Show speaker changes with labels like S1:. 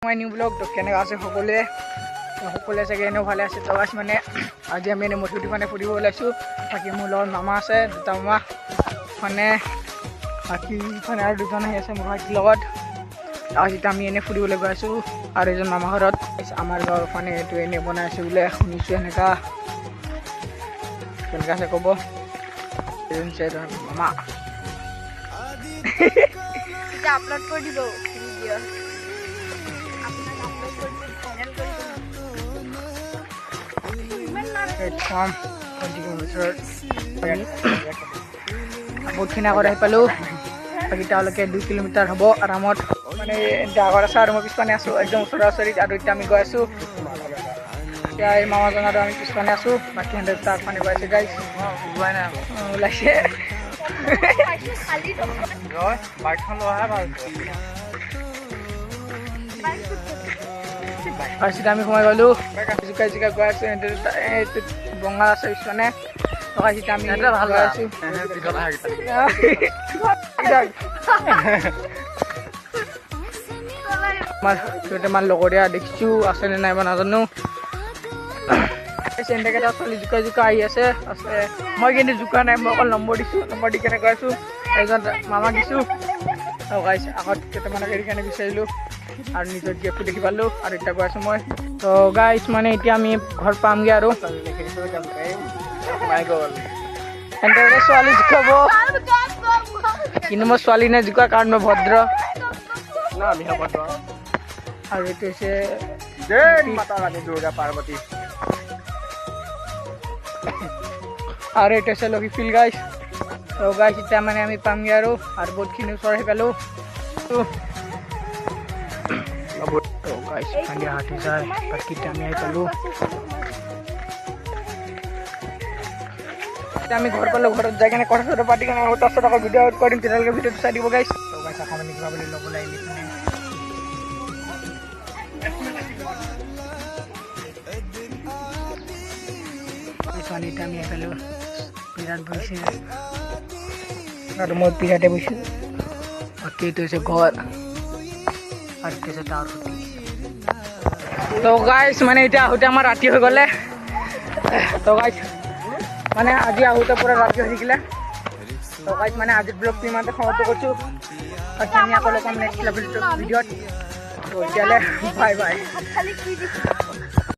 S1: মই new blog তো কেনেকৈ আছে সকলোৱে চাগে এনেও ভালে আছে তো গাইছ মানে আজি আমি এনে মধুটি মানে ফুৰিব ওলাইছোঁ বাকী মোৰ লগত মামা আছে দুটা মামা মানে বাকী মানে আৰু দুজন আহি আছে মোৰ ভাইটিৰ লগত আজি আমি এনে ফুৰিবলৈ গৈ আছোঁ আৰু এজন মামা ঘৰত আমাৰ গাঁৱৰ মানে এইটো এনে বনাই আছে বোলে শুনিছোঁ এনেকুৱা কেনেকৈ আছে ক'ব মামা
S2: আপলোড কৰি দিব ভিডিঅ'
S1: বহুতখিনি আগত আহি পালোঁ বাকী তেওঁলোকে 2 কিলোমিটাৰ হ'ব আৰামত মানে এতিয়া আগত আছে আৰু মই পিছপানে আছোঁ একদম ওচৰা ওচৰিত আৰু এতিয়া আমি গৈ আছোঁ এতিয়া এই মামাজন আৰু আমি পিছপানে আছোঁ বাকী সিহঁতে তাক পানী গৈ আছে গাইছ ওলাইছে ফাৰ্ষ্টত আমি সোমাই গ'লোঁ জোকাই গৈ আছোঁ সিহঁতে বঙাল আছে পিছপানে টকা আমি ভাল আছোঁ আমাৰ লগৰীয়া দেখিছোঁ আছেনে নাই মই নাজানো চেণ্টাৰকেইটা ছোৱালী জোকা আহি আছে মই কিন্তু জোকা নাই মই অকল নম্বৰ দিছোঁ নম্বৰ দি কেনে গৈ আছোঁ এজন মামাক দিছোঁ আৰু গাইছ আগত কেইটামানক এৰি কেনে বিচাৰিলোঁ আৰু নিজৰ গেপটো দেখি পালোঁ আৰু এতিয়া গৈ আছোঁ মই তো গাইছ মানে এতিয়া আমি ঘৰ পামগৈ আৰু সেনেকৈ ছোৱালী জোকাব কিন্তু মই ছোৱালী নে জোকা কাৰণ মই ভদ্ৰ আৰু এইটো হৈছে দুৰ্গা পাৰ্বতী আৰু এইটো হৈছে লক্ষী ফিল্ড গাইছ তো গাইছ এতিয়া মানে আমি পামগৈ আৰু বহুতখিনি ওচৰ আহি পালোঁ তো গাইছ সন্ধিয়া হাতি যায় বাকীতে আমি আহি পালোঁ আমি ঘৰ পালোঁ ঘৰত যাই কিনে কথা চথা পাতি কিনে তাৰপিছত আকৌ ভিডিঅ' আউট কৰিম তেতিয়ালৈকে ভিডিঅ'টো চাই দিব গাইছ তো গাইছ আকৌ মানে কিবা বুলি ল'বলৈ আহিলে ছোৱালীটা আমি আহি পালোঁ বিৰাট বহিছে আৰু মই বিৰাটে বহিছোঁ বাকী এইটো হৈছে ঘৰ আৰু এইটো হৈছে তাৰ খুঁটি তো গাইছ মানে এতিয়া আহোঁতে আমাৰ ৰাতি হৈ গ'লে তো গাইছ মানে আজি আহোঁতে পূৰা ৰাতি হৈ থাকিলে তো গাইছ মানে আজিৰ ব্লগটো ইমানতে সমাপ্ত কৰিছোঁ বাকী আমি আকৌ লগ পাম নেক্সট ভিডিঅ'ত তো এতিয়ালৈ বাই বাই